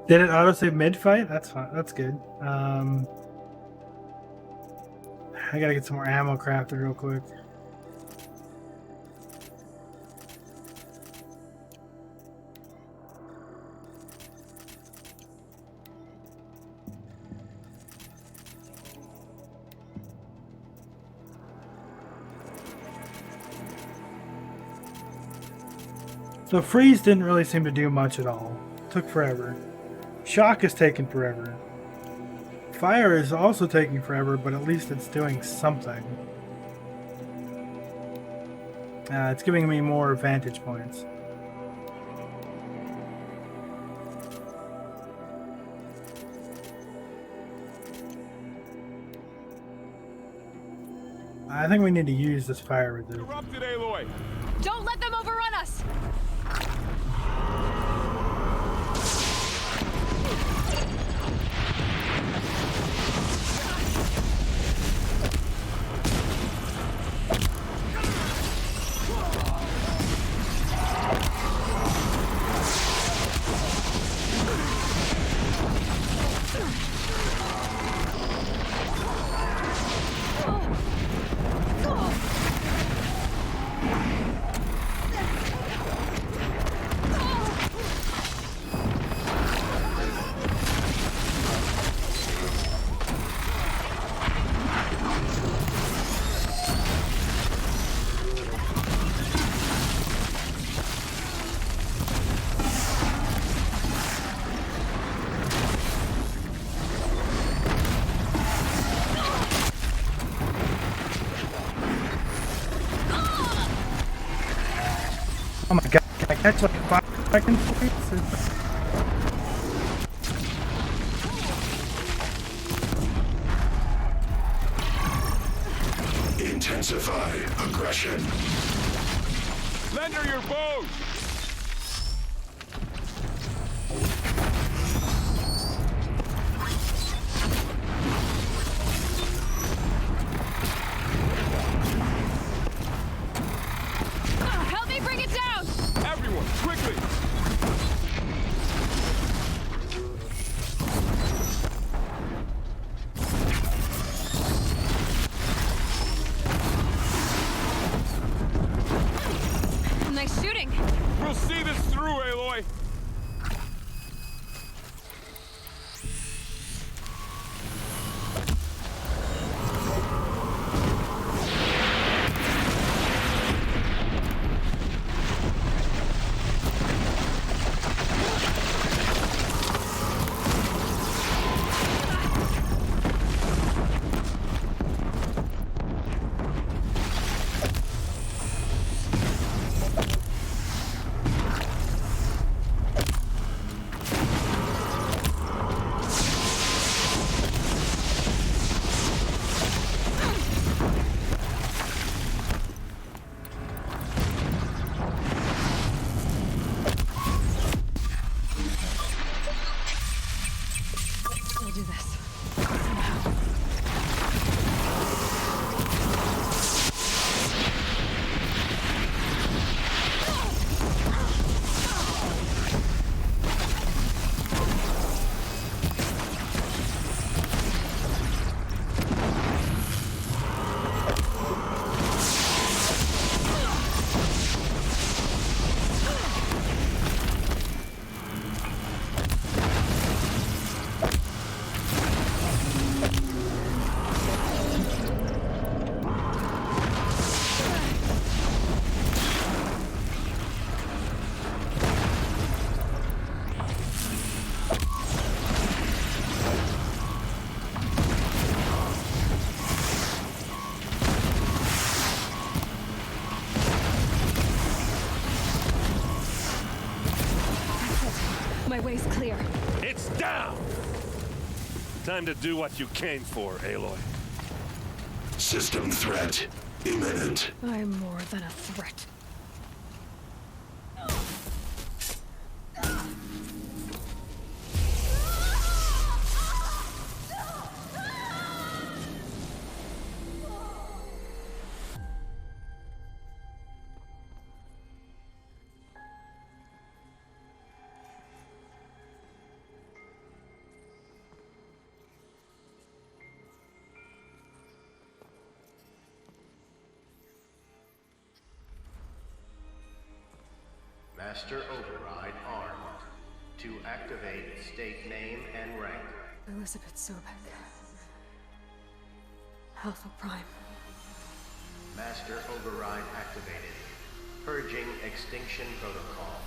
Did it autosave mid-fight? That's fine. That's good. I gotta get some more ammo crafted real quick. So freeze didn't really seem to do much at all. Took forever. Shock is taking forever. Fire is also taking forever, but at least it's doing something. It's giving me more vantage points. I think we need to use this fire resist. Erupted, Aloy. Don't let them overrun us! Oh my god, can I catch like 5 seconds, please? Intensify aggression. Lend her your bow. Help me bring it down! Everyone, quickly. Nice shooting. We'll see this through, Aloy. We'll do this. My way's clear. It's down! Time to do what you came for, Aloy. System threat imminent. I'm more than a threat. Master Override armed. To activate, state name and rank. Elizabeth Sobek. Alpha Prime. Master Override activated. Purging Extinction Protocol.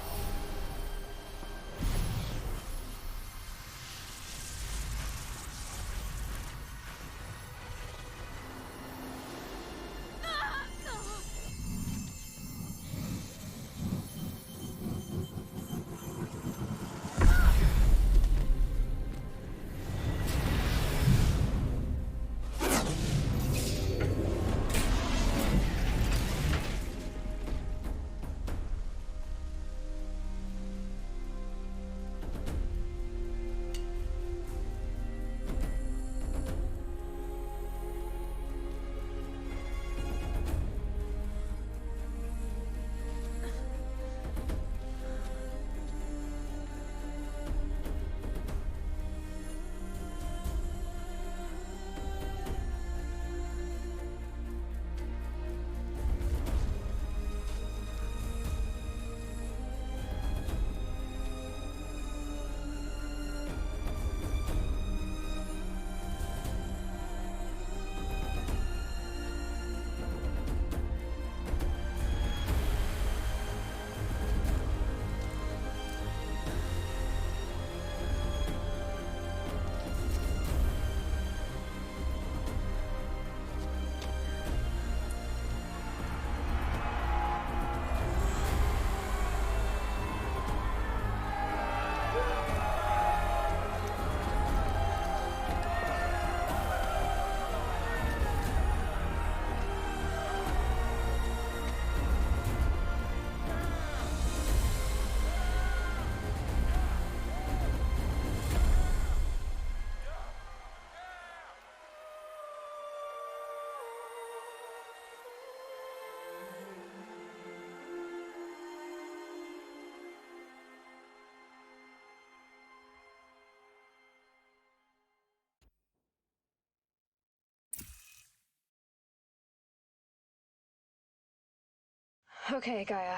Okay, Gaia.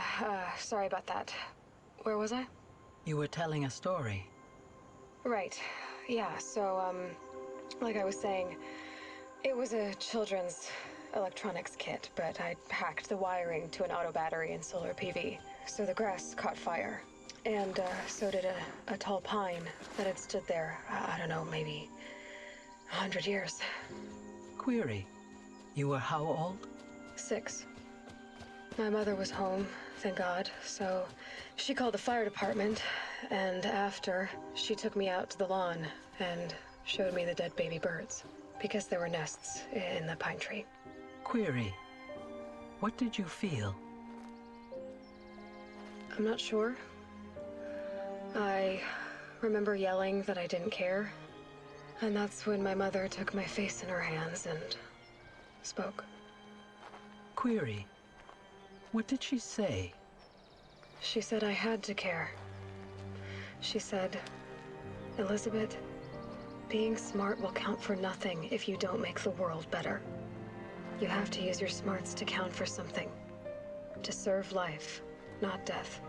Sorry about that. Where was I? You were telling a story. Right. Yeah, so, like I was saying, it was a children's electronics kit, but I'd hacked the wiring to an auto battery and solar PV. So the grass caught fire. And, so did a tall pine that had stood there, I don't know, maybe 100 years. Query. You were how old? 6. My mother was home, thank God, so she called the fire department, and after, she took me out to the lawn and showed me the dead baby birds, because there were nests in the pine tree. Query. What did you feel? I'm not sure. I remember yelling that I didn't care, and that's when my mother took my face in her hands and spoke. Query. What did she say? She said I had to care. She said, Elizabeth, being smart will count for nothing if you don't make the world better. You have to use your smarts to count for something. To serve life, not death.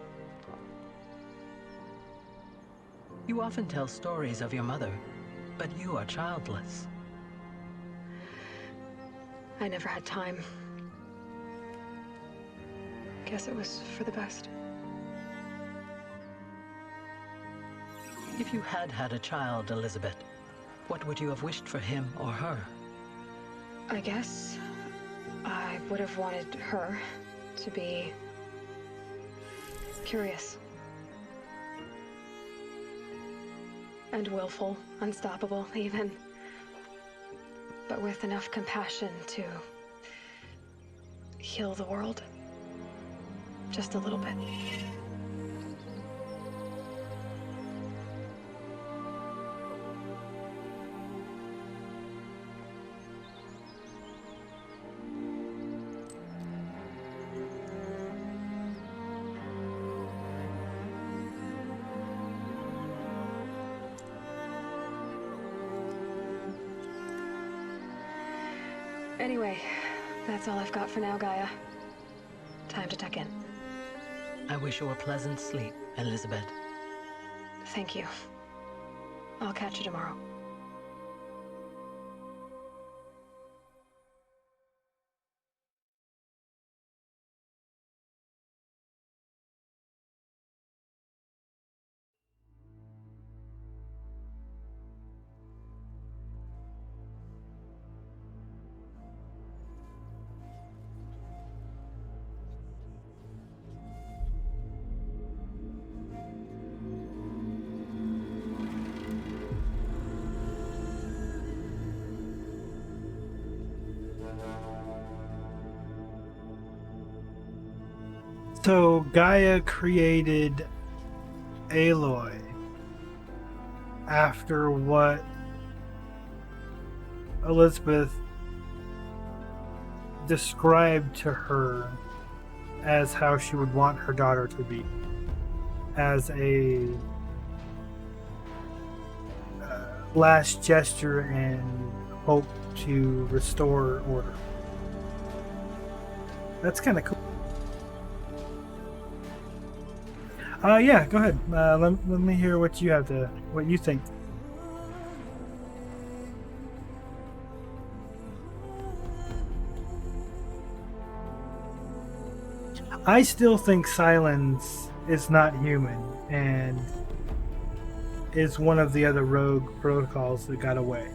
You often tell stories of your mother, but you are childless. I never had time. Guess it was for the best. If you had had a child, Elizabeth, what would you have wished for him or her? I guess I would have wanted her to be curious. And willful, unstoppable, even. But with enough compassion to heal the world. Just a little bit. Anyway, that's all I've got for now, Gaia. Time to tuck in. I wish you a pleasant sleep, Elizabeth. Thank you. I'll catch you tomorrow. So Gaia created Aloy after what Elizabeth described to her as how she would want her daughter to be, as a last gesture and hope to restore order. That's kind of cool. Yeah, go ahead. Let me hear what you think. I still think Silence is not human and is one of the other rogue protocols that got away.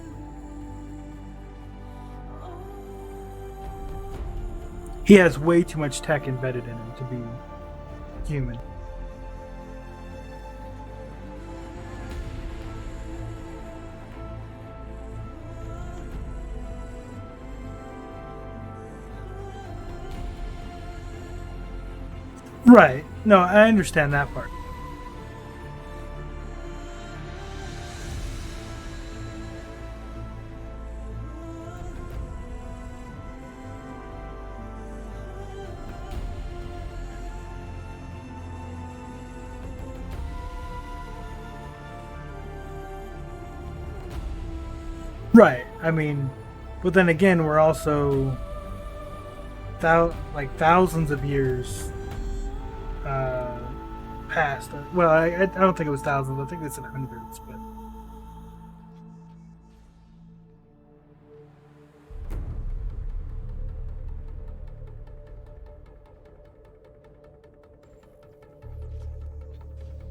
He has way too much tech embedded in him to be human. Right. No, I understand that part. Right. I mean, but then again, we're also thousands of years past. Well, I don't think it was thousands. I think it's in hundreds. But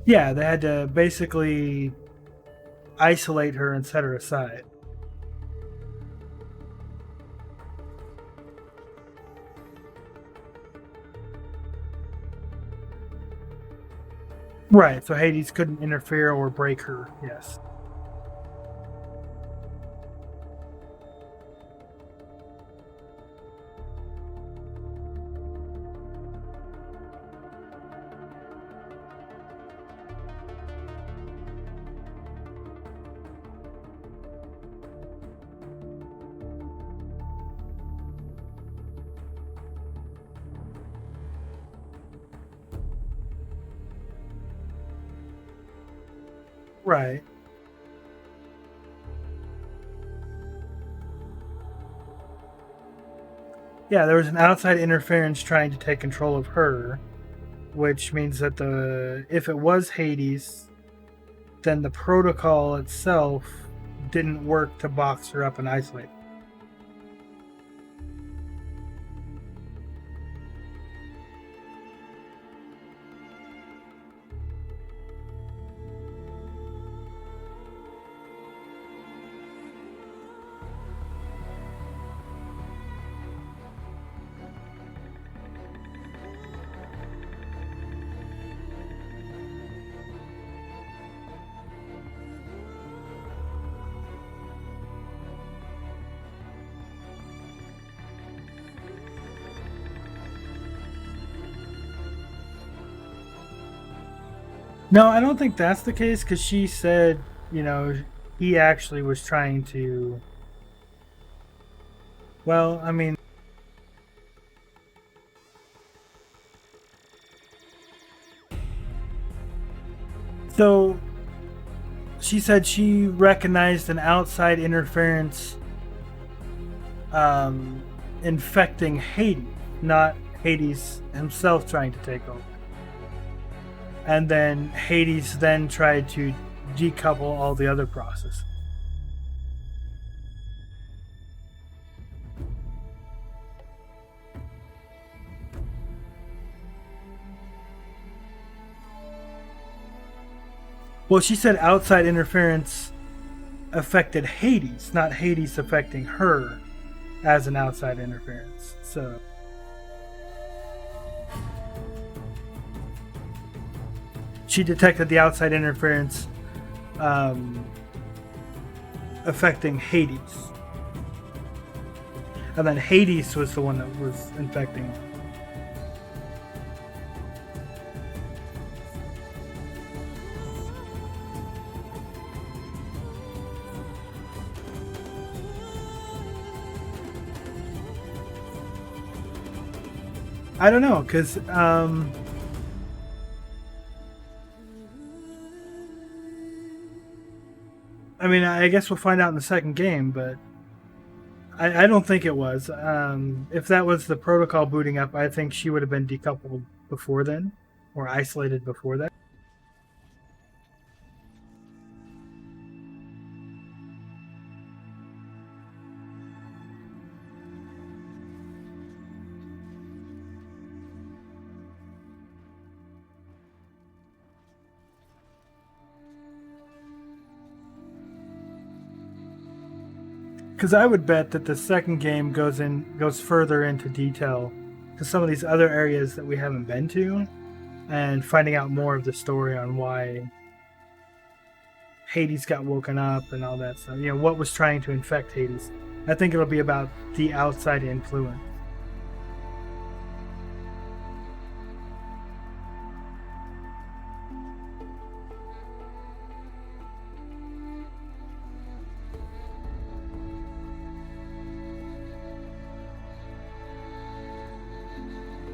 yeah, they had to basically isolate her and set her aside. Right, so Hades couldn't interfere or break her, yes. Right. Yeah, there was an outside interference trying to take control of her, which means that if it was Hades, then the protocol itself didn't work to box her up and isolate her. No, I don't think that's the case because she said, he actually was trying to. Well, I mean. So, she said she recognized an outside interference infecting Hades, not Hades himself trying to take over. and then Hades then tried to decouple all the other processes. Well, she said outside interference affected Hades, not Hades affecting her as an outside interference. So she detected the outside interference affecting Hades. And then Hades was the one that was infecting her. I don't know, because I mean, I guess we'll find out in the second game, but I don't think it was. If that was the protocol booting up, I think she would have been decoupled before then, or isolated before that. Because I would bet that the second game goes further into detail to some of these other areas that we haven't been to, and finding out more of the story on why Hades got woken up and all that stuff. You know, what was trying to infect Hades. I think it'll be about the outside influence.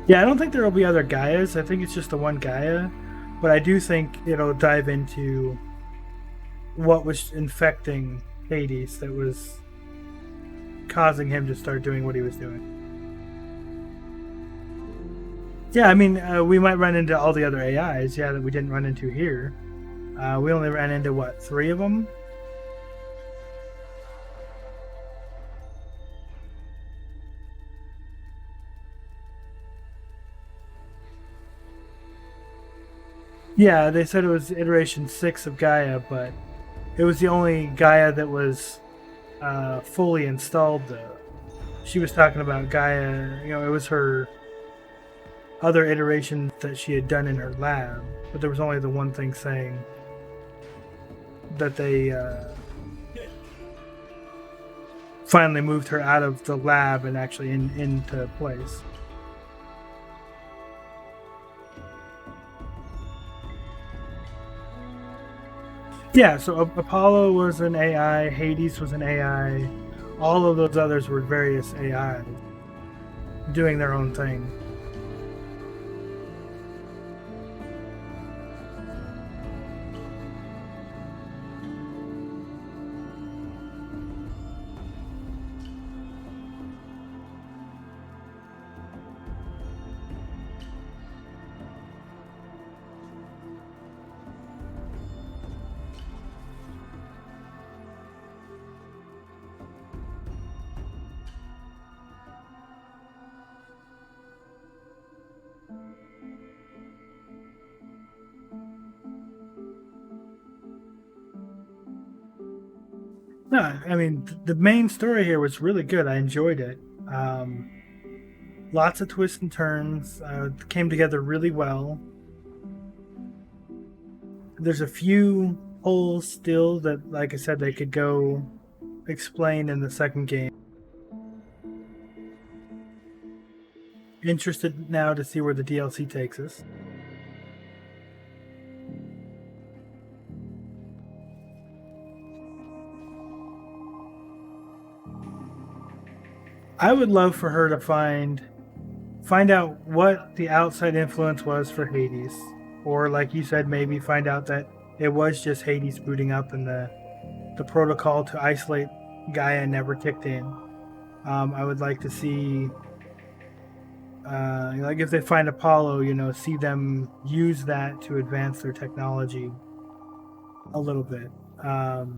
Yeah, I don't think there will be other Gaias. I think it's just the one Gaia. But I do think it'll dive into what was infecting Hades that was causing him to start doing what he was doing. Yeah, I mean, we might run into all the other AIs, yeah, that we didn't run into here. We only ran into, what, 3 of them? Yeah, they said it was iteration 6 of Gaia, but it was the only Gaia that was fully installed, though. She was talking about Gaia, you know, it was her other iteration that she had done in her lab, but there was only the one thing saying that they finally moved her out of the lab and actually into place. Yeah, so Apollo was an AI, Hades was an AI, all of those others were various AIs doing their own thing. No, I mean, the main story here was really good. I enjoyed it. Lots of twists and turns. Came together really well. There's a few holes still that, like I said, they could go explain in the second game. Interested now to see where the DLC takes us. I would love for her to find out what the outside influence was for Hades, or like you said, maybe find out that it was just Hades booting up and the protocol to isolate Gaia never kicked in. I would like to see Like if they find Apollo, see them use that to advance their technology a little bit, and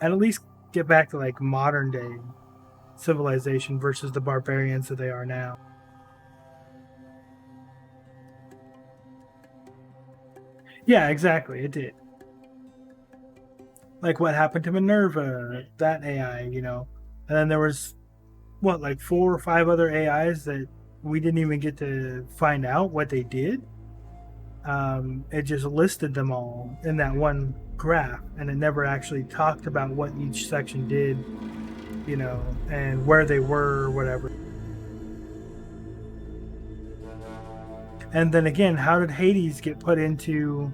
at least get back to like modern day civilization versus the barbarians that they are now. Yeah, exactly. It did. Like what happened to Minerva, that AI, and then there was like 4 or 5 other AIs that we didn't even get to find out what they did. It just listed them all in that one graph, and it never actually talked about what each section did, and where they were or whatever. And then again, how did Hades get put into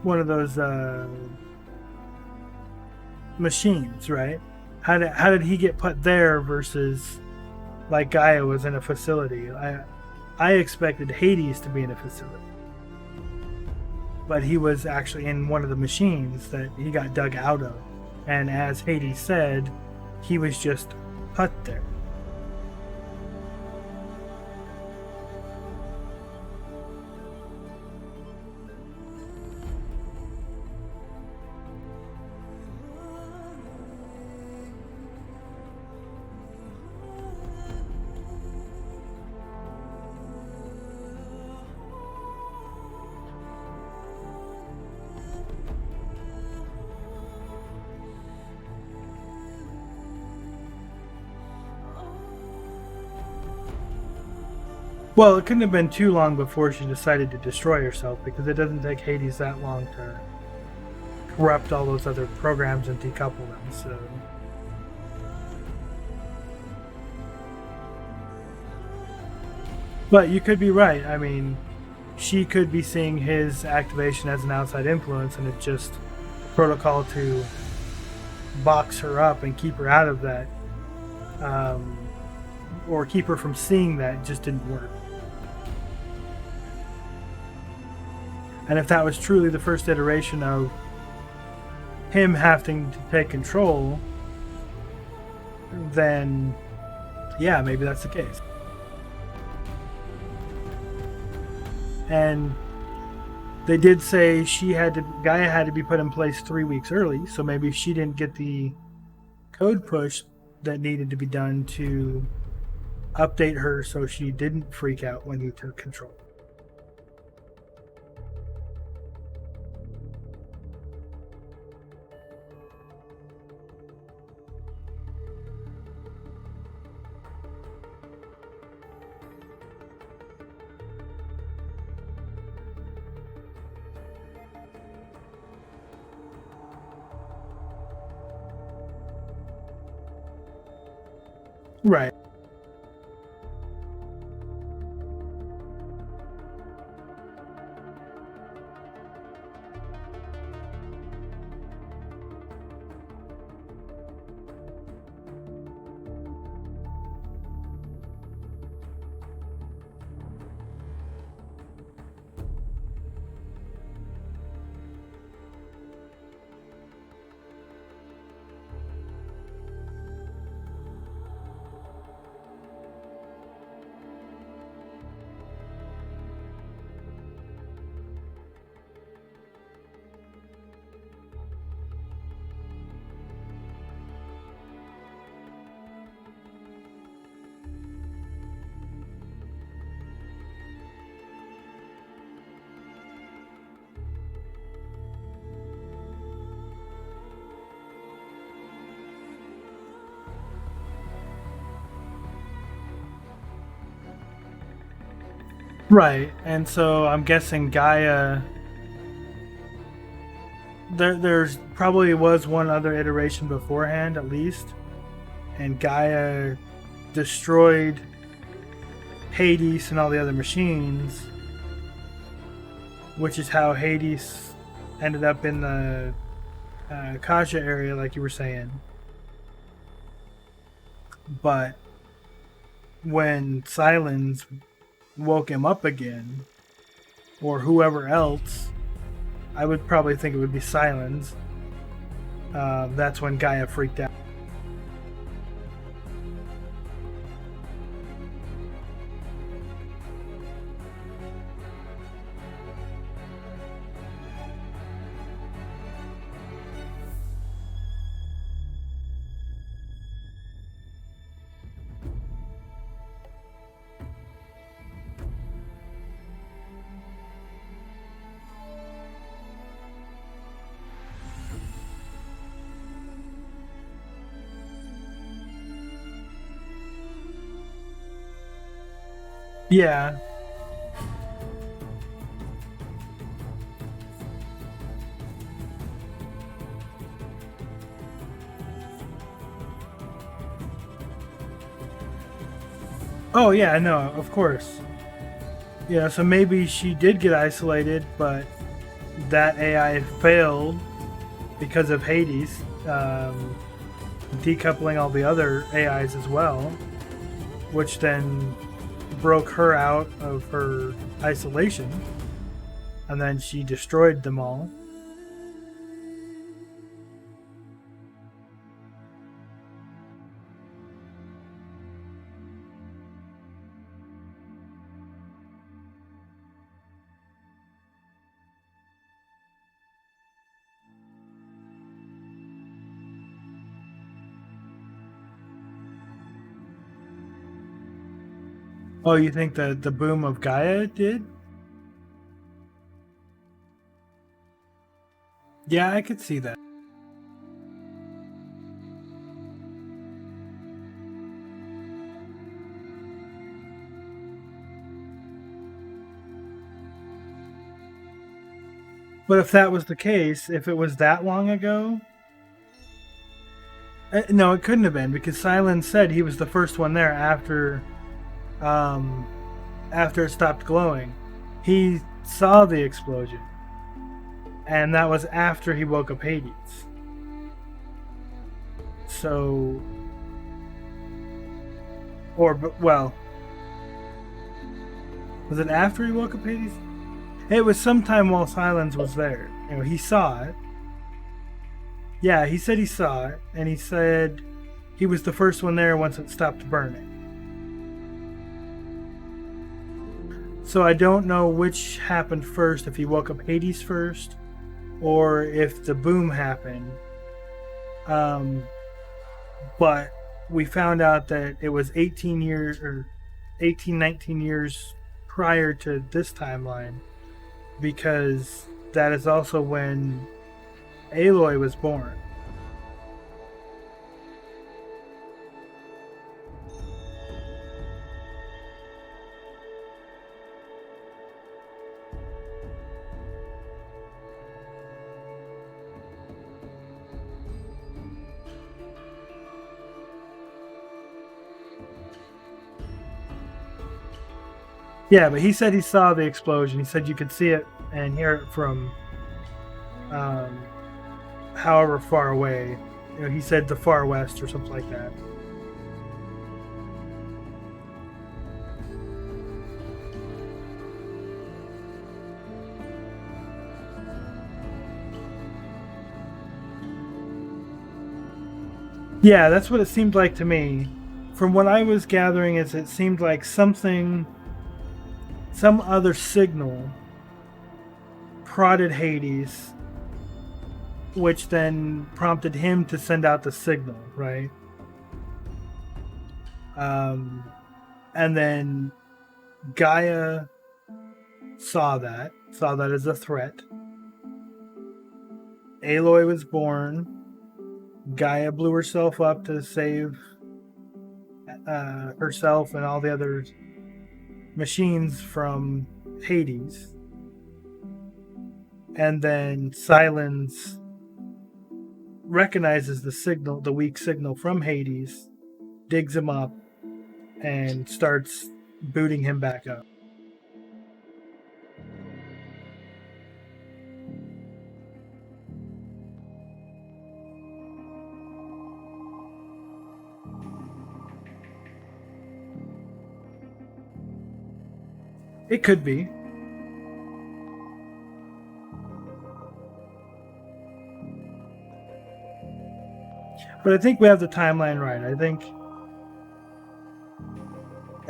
one of those machines, right? How did he get put there versus like Gaia was in a facility? I expected Hades to be in a facility, but he was actually in one of the machines that he got dug out of, and as Hades said, he was just put there. Well, it couldn't have been too long before she decided to destroy herself, because it doesn't take Hades that long to corrupt all those other programs and decouple them, so... But you could be right. I mean, she could be seeing his activation as an outside influence, and it's just protocol to box her up and keep her out of that, or keep her from seeing that just didn't work. And if that was truly the first iteration of him having to take control, then yeah, maybe that's the case. And they did say Gaia had to be put in place 3 weeks early, so maybe she didn't get the code push that needed to be done to update her so she didn't freak out when he took control. Right. Right, and so I'm guessing Gaia. There's probably was one other iteration beforehand, at least, and Gaia destroyed Hades and all the other machines, which is how Hades ended up in the Kaja area, like you were saying. But when Silence woke him up again, or whoever else, I would probably think it would be Silence. That's when Gaia freaked out. Yeah. Oh yeah, no, of course. Yeah, so maybe she did get isolated, but that AI failed because of Hades, decoupling all the other AIs as well, which then broke her out of her isolation, and then she destroyed them all. Oh, you think that the boom of Gaia did? Yeah, I could see that. But if that was the case, if it was that long ago, no, it couldn't have been because Silence said he was the first one there um, after it stopped glowing. He saw the explosion, and that was after he woke up Hades. So, well, was it after he woke up Hades? It was sometime while Silence was there. You know, he saw it. Yeah, he said he saw it, and he said he was the first one there once it stopped burning. So I don't know which happened first, if he woke up Hades first, or if the boom happened. But we found out that it was 19 years prior to this timeline, because that is also when Aloy was born. Yeah, but he said he saw the explosion. He said you could see it and hear it from however far away. You know, he said the far west or something like that. Yeah, that's what it seemed like to me. From what I was gathering, is it seemed like some other signal prodded Hades, which then prompted him to send out the signal, right? And then Gaia saw that as a threat. Aloy was born. Gaia blew herself up to save herself and all the other machines from Hades. And then Silence recognizes the weak signal from Hades, digs him up, and starts booting him back up. It could be. But I think we have the timeline right. I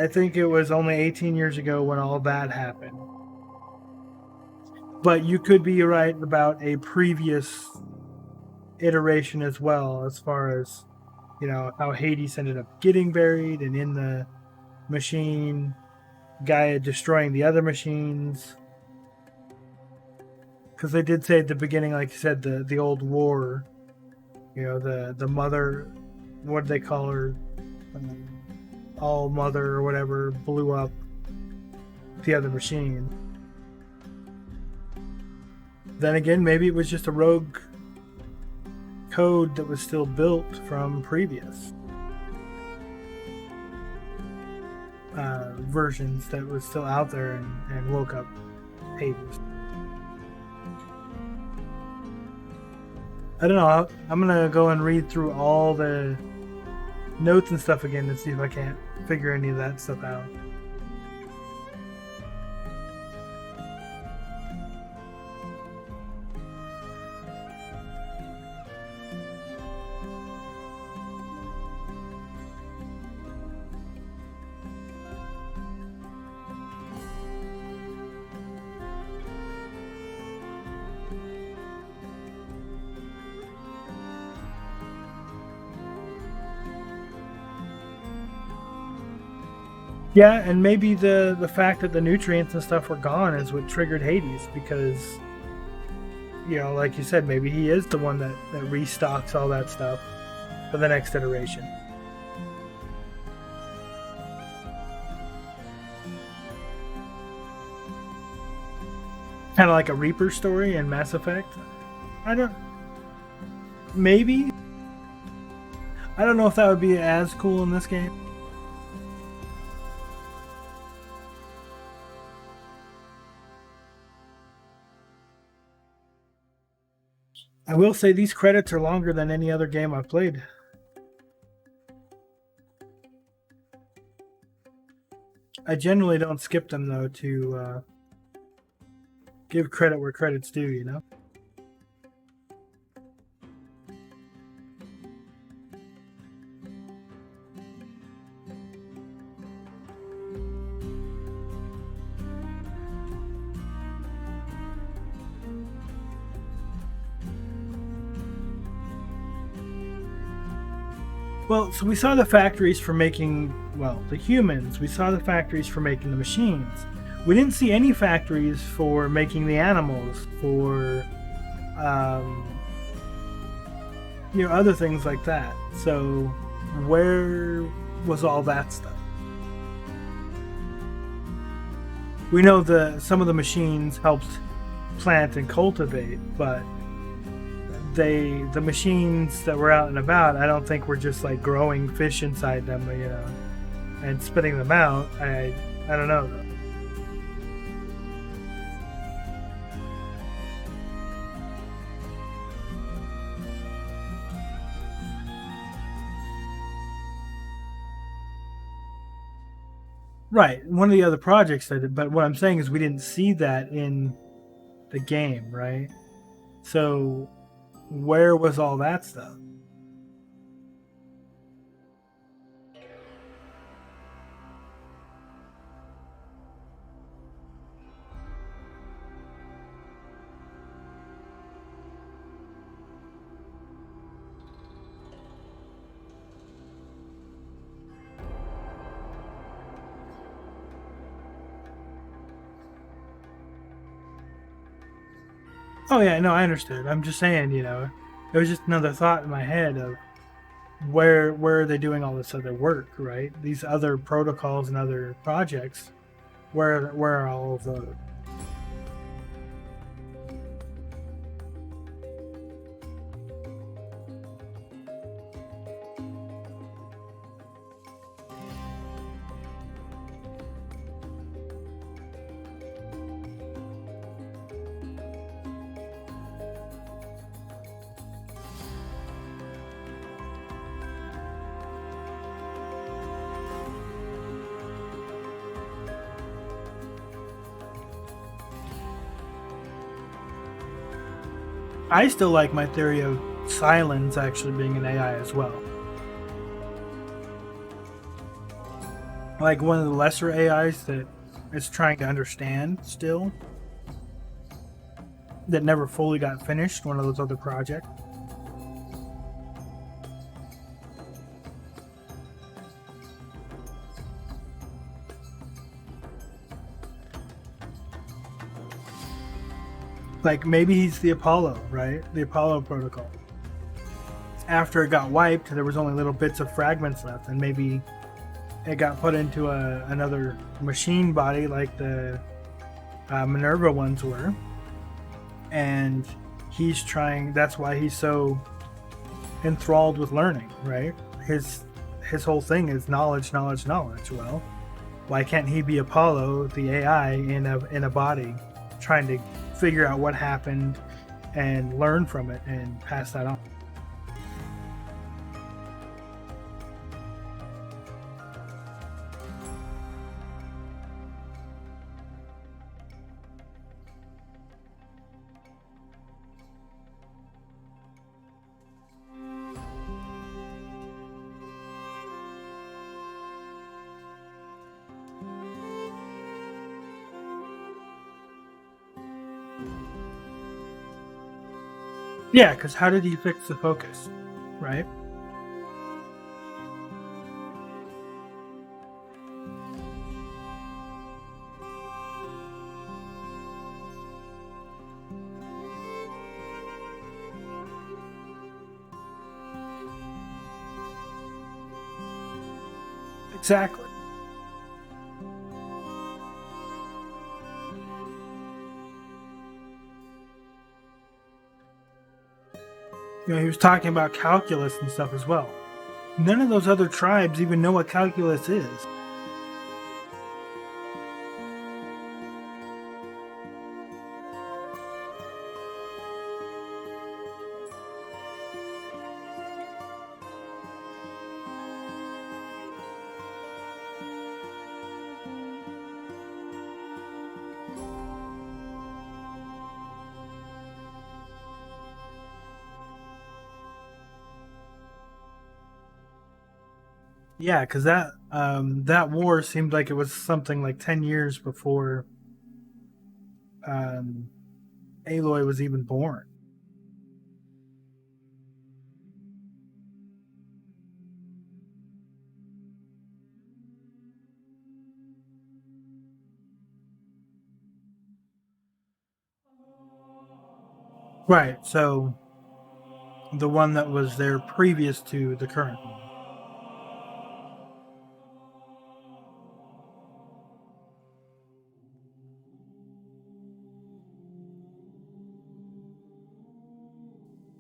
think it was only 18 years ago when all that happened. But you could be right about a previous iteration as well, as far as, you know, how Hades ended up getting buried and in the machine, Gaia destroying the other machines. Because they did say at the beginning, like you said, the old war, you know, the mother, what did they call her? All Mother or whatever, blew up the other machine. Then again, maybe it was just a rogue code that was still built from previous versions that was still out there and woke up Hades. I don't know. I'm gonna go and read through all the notes and stuff again to see if I can't figure any of that stuff out. Yeah, and maybe the fact that the nutrients and stuff were gone is what triggered Hades, because, you know, like you said, maybe he is the one that restocks all that stuff for the next iteration. Kind of like a Reaper story in Mass Effect. Maybe. I don't know if that would be as cool in this game. I will say these credits are longer than any other game I've played. I generally don't skip them, though, to give credit where credit's due, you know? Well, so we saw the factories for making, well, the humans. We saw the factories for making the machines. We didn't see any factories for making the animals, for, you know, other things like that. So, where was all that stuff? We know some of the machines helped plant and cultivate, but the machines that were out and about, I don't think were just like growing fish inside them, you know, and spitting them out. I don't know though. Right, one of the other projects I did, but what I'm saying is we didn't see that in the game, right? So where was all that stuff? Oh yeah, no, I understood. I'm just saying, you know, it was just another thought in my head of where are they doing all this other work, right? These other protocols and other projects. Where are all of those? I still like my theory of Silence actually being an AI as well. Like one of the lesser AIs that is trying to understand still. That never fully got finished, one of those other projects. Like maybe he's the Apollo, right? The Apollo protocol. After it got wiped, there was only little bits of fragments left, and maybe it got put into another machine body like the Minerva ones were, and he's trying. That's why he's so enthralled with learning, right? His whole thing is knowledge, knowledge, knowledge. Well, why can't he be Apollo, the AI, in a body, trying to figure out what happened and learn from it and pass that on? Yeah, because how did he fix the focus, right? Exactly. He was talking about calculus and stuff as well. None of those other tribes even know what calculus is. Yeah, because that war seemed like it was something like 10 years before um, Aloy was even born. Right. So the one that was there previous to the current one.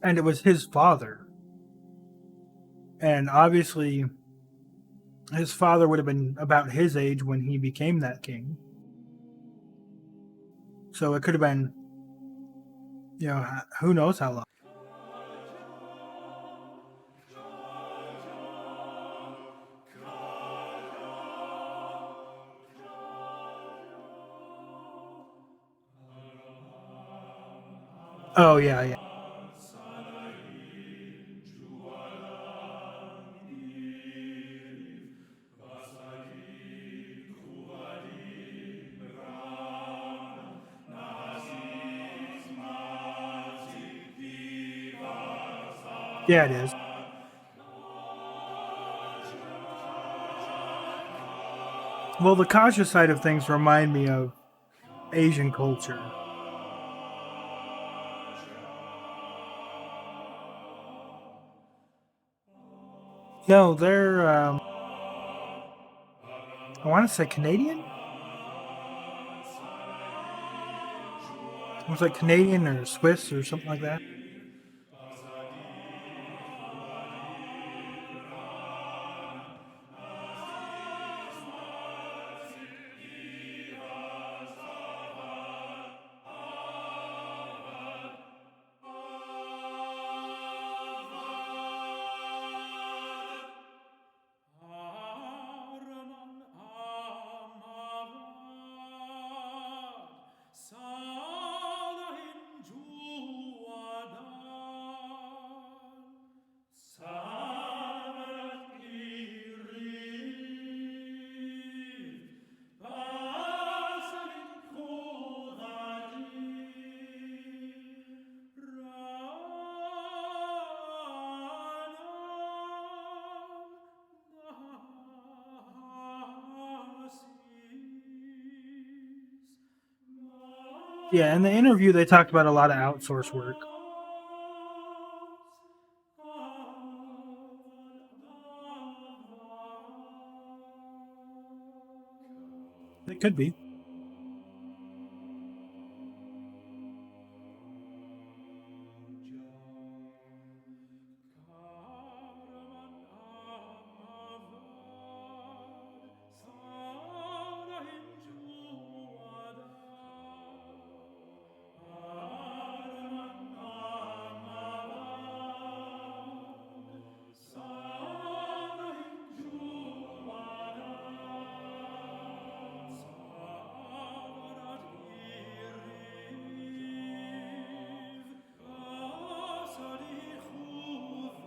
And it was his father. And obviously, his father would have been about his age when he became that king. So it could have been, who knows how long. Oh, yeah, yeah. Yeah, it is. Well, the Kasha side of things remind me of Asian culture. No, they're, I want to say Canadian? It was like Canadian or Swiss or something like that. Yeah, in the interview, they talked about a lot of outsource work. It could be.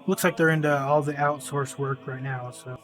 Looks like they're into all the outsource work right now, so.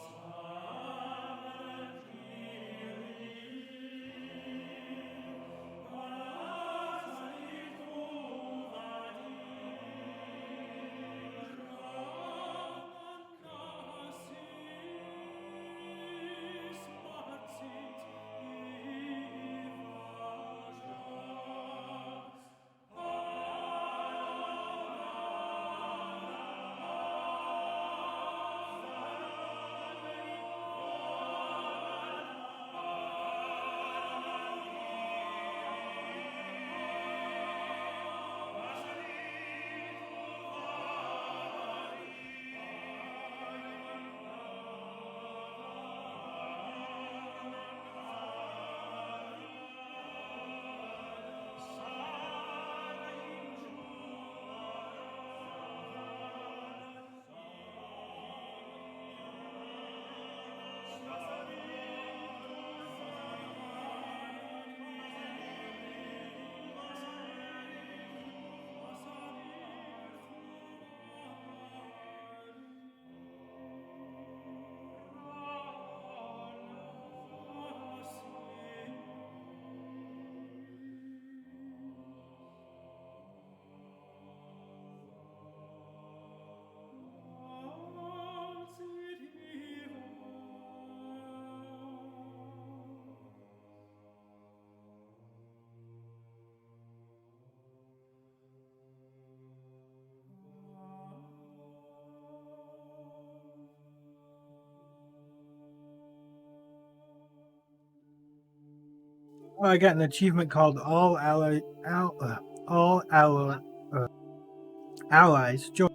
Well, I got an achievement called all uh, allies join.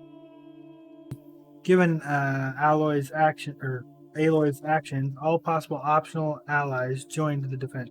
Given Aloy's actions, all possible optional allies joined the defense.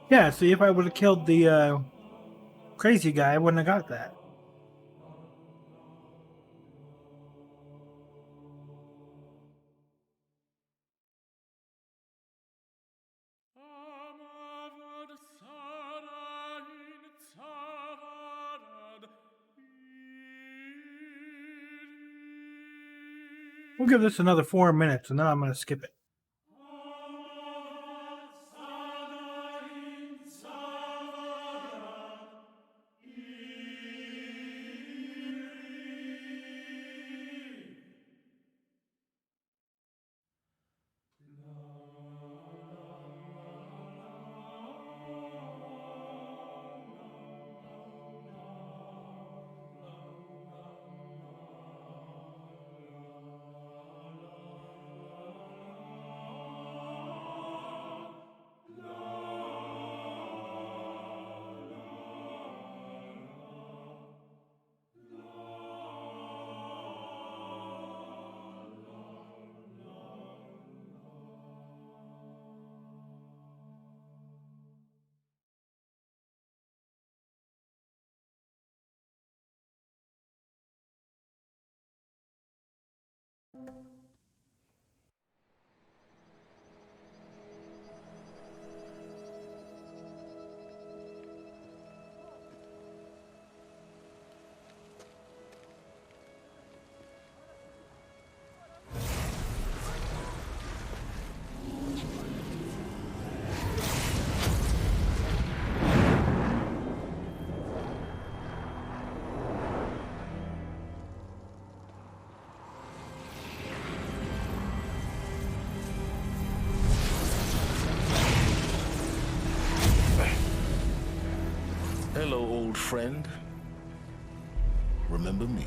Yeah, see, if I would have killed the crazy guy, I wouldn't have got that. We'll give this another 4 minutes, and then I'm going to skip it. Hello, old friend. Remember me?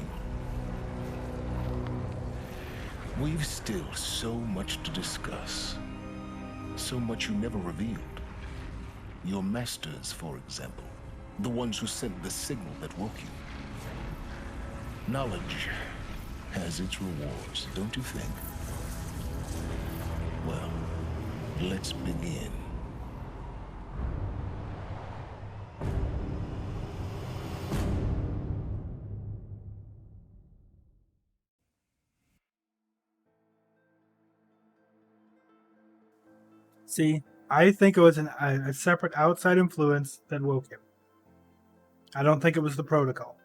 We've still so much to discuss. So much you never revealed. Your masters, for example. The ones who sent the signal that woke you. Knowledge has its rewards, don't you think? Well, let's begin. See, I think it was a separate outside influence that woke him. I don't think it was the protocol.